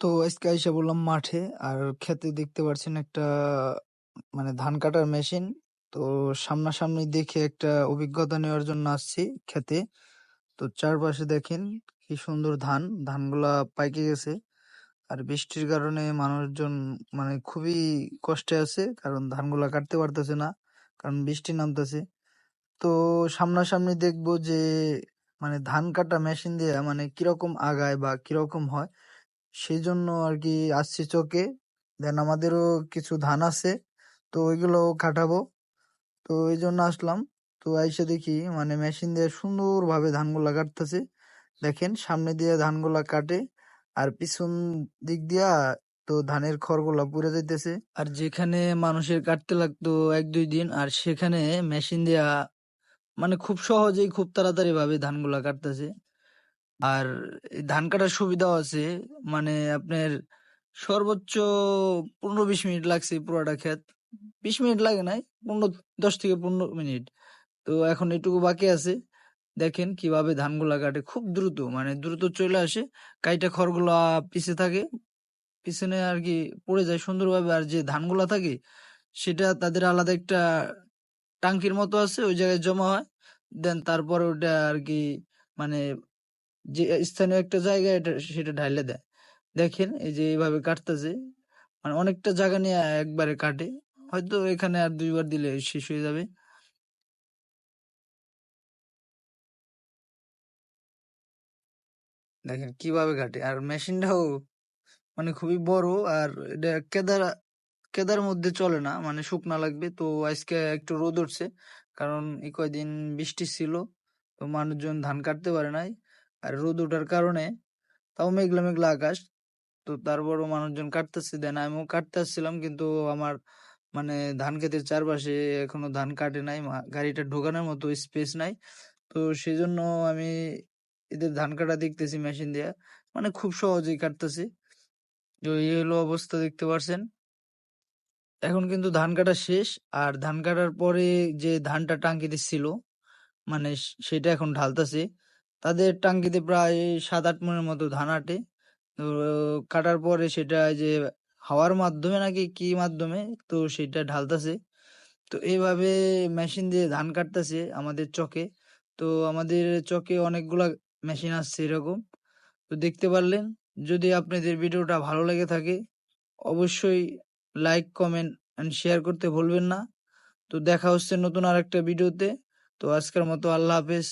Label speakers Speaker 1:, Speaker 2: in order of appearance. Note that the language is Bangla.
Speaker 1: তো আজকে আইসা বললাম মাঠে। আর ক্ষেতে দেখতে পাচ্ছেন একটা মানে ধান কাটার মেশিন। তো সামনাসামনি দেখে একটা অভিজ্ঞতা নেওয়ার জন্য আসছি ক্ষেতে। তো চারপাশে দেখেন কি সুন্দর ধানগুলা পাইকে গেছে। আর বৃষ্টির কারণে মানুষজন মানে খুবই কষ্টে আছে, কারণ ধানগুলা কাটতে পারতেছে না, কারণ বৃষ্টি নামতেছে। তো সামনাসামনি দেখবো যে মানে ধান কাটা মেশিন দিয়ে মানে কিরকম আগায় বা কিরকম হয়, সেই জন্য আর কি আসছি চকে। দেন আমাদেরও কিছু ধান আছে, তো ওইগুলো কাটাবো। তো এই জন্য আসলাম। তো আইসা দেখি মানে মেশিন দিয়ে সুন্দরভাবে ধানগুলা কাটতেছে। দেখেন সামনে দিয়ে ধানগুলা কাটে, আর পিছন দিক দিয়া তো ধানের খড়গুলা পুড়ে যাইতেছে। আর যেখানে মানুষের কাটতে লাগতো 1-2 দিন, আর সেখানে মেশিন দিয়া মানে খুব সহজেই খুব তাড়াতাড়ি ভাবে ধানগুলা কাটতেছে। আর এই ধান কাটার সুবিধাও আছে, মানে আপনার সর্বোচ্চ 15-20 মিনিট লাগছে পুরোটা ক্ষেত। 20 মিনিট লাগে নাই, 10 থেকে 15 মিনিট। তো এখন এটুকু বাকি আছে। দেখেন কিভাবে ধানগুলা কাটে, খুব দ্রুত, মানে দ্রুত চলে আসে। কাইটা খড়গুলা পিছে থাকে, পিছনে আর কি পড়ে যায় সুন্দরভাবে। আর যে ধানগুলা থাকে সেটা তাদের আলাদা একটা টাঙ্কির মতো আছে, ওই জায়গায় জমা হয়। দেন তারপরে ওটা আর কি মানে যে স্থানীয় একটা জায়গা এটা সেটা ঢাইলে দেয়। দেখেন এই যে এইভাবে কাটতেছে, মানে অনেকটা জায়গা নিয়ে একবারে কাটে। হয়তো এখানে আর 2 বার দিলে শেষ হয়ে যাবে। দেখেন কিভাবে কাটে, আর মেশিনটাও মানে খুবই বড়। আর এটা কেদার কেদার মধ্যে চলে না, মানে শুকনা লাগবে। তো আজকে একটু রোদ উঠছে, কারণ এই কয়দিন বৃষ্টি ছিল, তো মানুষজন ধান কাটতে পারে নাই। আর রোদ ওঠার কারণে তাও মেঘলা মেঘলা আকাশ, তো তারপরও মানুষজন কাটতেছে। দেন আমিও কাটতে আসছিলাম, কিন্তু আমার মানে ধান ক্ষেতের চারপাশে এখনো ধান কাটে নাই, গাড়িটা ঢোকানোর মতো স্পেস নাই। তো সেই জন্য আমি এদের ধান কাটা দেখতেছি মেশিন দিয়া, মানে খুব সহজেই কাটতেছি। তো এই হলো অবস্থা, দেখতে পারছেন। এখন কিন্তু ধান কাটা শেষ। আর ধান কাটার পরে যে ধানটা টাঙ্কিতে ছিল, মানে সেটা এখন ঢালতাছে। তাদের টাঙ্কিতে প্রায় 7-8 মনের মতো ধান আটে। তো কাটার পরে সেটা এই যে হাওয়ার মাধ্যমে নাকি কি মাধ্যমে, তো সেটা ঢালতাছে। তো এইভাবে মেশিন দিয়ে ধান কাটতেছে আমাদের চকে। তো আমাদের চকে অনেকগুলা মেশিন আসছে এরকম। তো দেখতে পারলেন। যদি আপনাদের ভিডিওটা ভালো লেগে থাকে, অবশ্যই লাইক, কমেন্ট এন্ড শেয়ার করতে ভুলবেন না। তো দেখা হচ্ছে নতুন আরেকটা ভিডিওতে। তো আজকের মতো আল্লাহ হাফেজ।